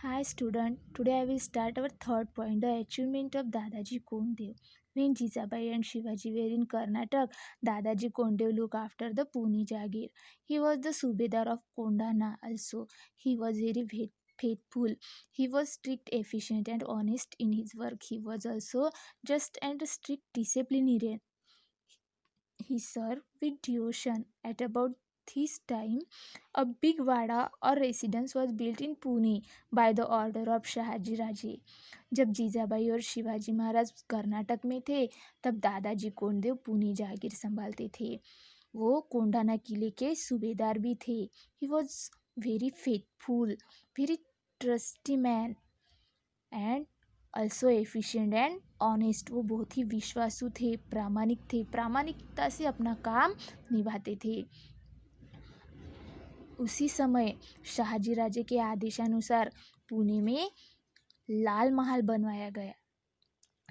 Hi student, today I will start our third point, the achievement of Dadaji Kondev. When Jijabai and Shivaji were in Karnataka, Dadaji Kondev looked after the Pune Jagir. He was the Subedar of Kondana also. He was very faithful. He was strict, efficient and honest in his work. He was also just and strict disciplinarian. He served with devotion. At about this time, a big vada or residence was built in Pune by the order of Shahaji Raje. जब जीजाबाई और शिवाजी महाराज कर्नाटक में थे तब दादाजी कोंडदेव पुणे जागीर संभालते थे. वो कोंडाना किले के सूबेदार भी थे. He was very faithful, very trustee man and also efficient and honest. वो बहुत ही विश्वासु थे, प्रामाणिक थे, प्रामाणिकता से अपना काम निभाते थे. उसी समय शाहजी राजे के आदेशानुसार पुणे में लाल महल बनवाया गया.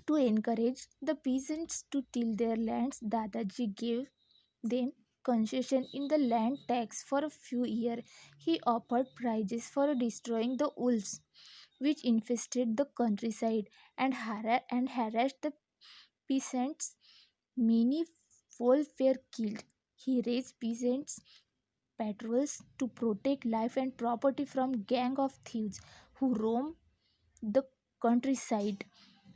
To encourage the peasants to till their lands, दादाजी gave them concession in the land tax for a few years. He offered prizes for destroying the wolves which infested the countryside and harassed the peasants. Many wolves were killed. He raised peasants patrols to protect life and property from gang of thieves who roam the countryside.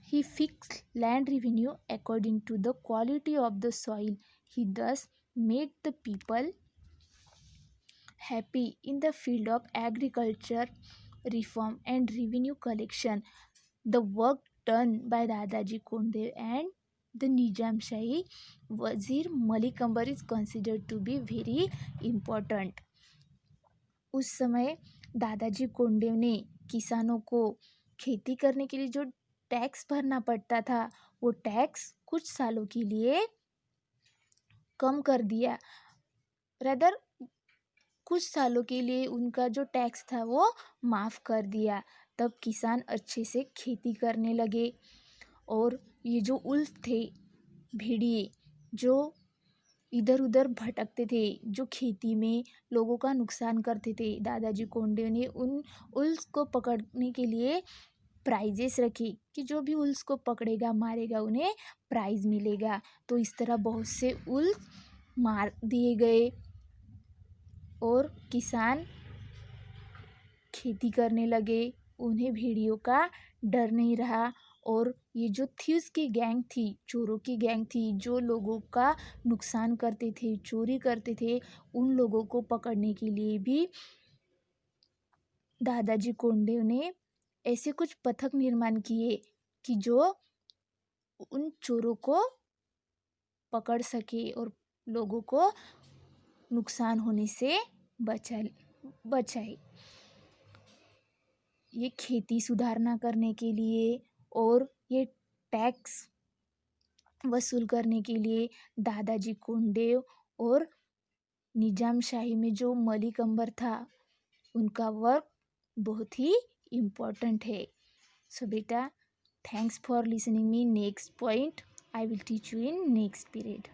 He fixed land revenue according to the quality of the soil. He thus made the people happy in the field of agriculture, reform and revenue collection. The work done by Dadaji Kondev and the Nizam Shahi Wazir Malik Ambar is considered to be very important. उस समय दादाजी कोंडेव ने किसानों को खेती करने के लिए जो टैक्स भरना पड़ता था वो टैक्स कुछ सालों के लिए कम कर दिया. रदर कुछ सालों के लिए उनका जो टैक्स था वो माफ़ कर दिया. तब किसान अच्छे से खेती करने लगे. और ये जो उल्फ थे, भेड़िए, जो इधर उधर भटकते थे, जो खेती में लोगों का नुकसान करते थे, दादाजी कोंडेव ने उन उल्फ को पकड़ने के लिए प्राइजेस रखे कि जो भी उल्फ को पकड़ेगा, मारेगा, उन्हें प्राइज़ मिलेगा. तो इस तरह बहुत से उल्फ मार दिए गए और किसान खेती करने लगे. उन्हें भेड़ियों का डर नहीं रहा. और ये जो थीव्स की गैंग थी, चोरों की गैंग थी, जो लोगों का नुकसान करते थे, चोरी करते थे, उन लोगों को पकड़ने के लिए भी दादाजी कोंडेव ने ऐसे कुछ पथक निर्माण किए कि जो उन चोरों को पकड़ सके और लोगों को नुकसान होने से बचाए. ये खेती सुधारना करने के लिए और ये टैक्स वसूल करने के लिए दादाजी कोंडेव और निजाम शाही में जो मलिक अंबर था उनका वर्क बहुत ही इम्पोर्टेंट है. सो बेटा, thanks for listening me. Next point I will teach you in next period.